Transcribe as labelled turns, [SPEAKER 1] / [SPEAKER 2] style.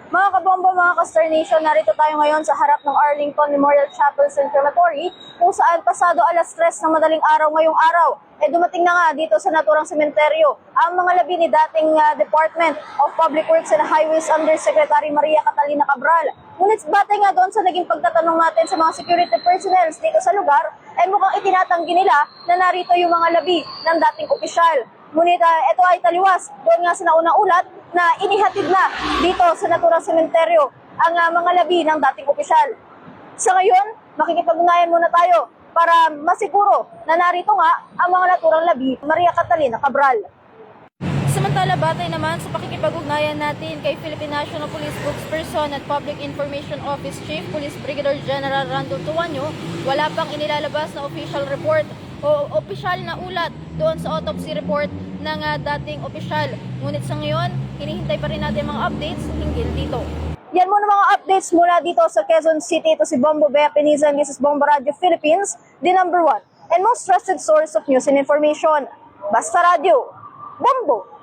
[SPEAKER 1] Mga kabombo, mga ka-Star Nation, narito tayo ngayon sa harap ng Arlington Memorial Chapel and Crematory kung saan pasado alas 3 ng madaling araw ngayong araw. Dumating na nga dito sa naturang sementeryo ang mga labi ni dating Department of Public Works and Highways Undersecretary Maria Catalina Cabral. Ngunit batay nga doon sa naging pagtatanong natin sa mga security personnel dito sa lugar, mukhang itinatanggi nila na narito yung mga labi ng dating opisyal. Ngunit ito ay taliwas doon nga sa naunang ulat na inihatid na dito sa naturang sementeryo ang mga labi ng dating opisyal. Sa ngayon, makikipag-ugnayan muna tayo para masiguro na narito nga ang mga naturang labi Maria Catalina Cabral. Samantala, batay naman sa pakikipag-ugnayan natin kay Philippine National Police Spokesperson at Public Information Office Chief Police Brigadier General Randall Tuanyo, wala pang inilalabas na official report o opisyal na ulat doon sa autopsy report ng dating opisyal. Ngunit sa ngayon, hinihintay pa rin natin mga updates hinggil dito. Yan muna mga updates mula dito sa Quezon City. Ito si Bombo Bea Pinizan, this is Bombo Radio Philippines, the #1 and most trusted source of news and information. Basta Radio, Bombo!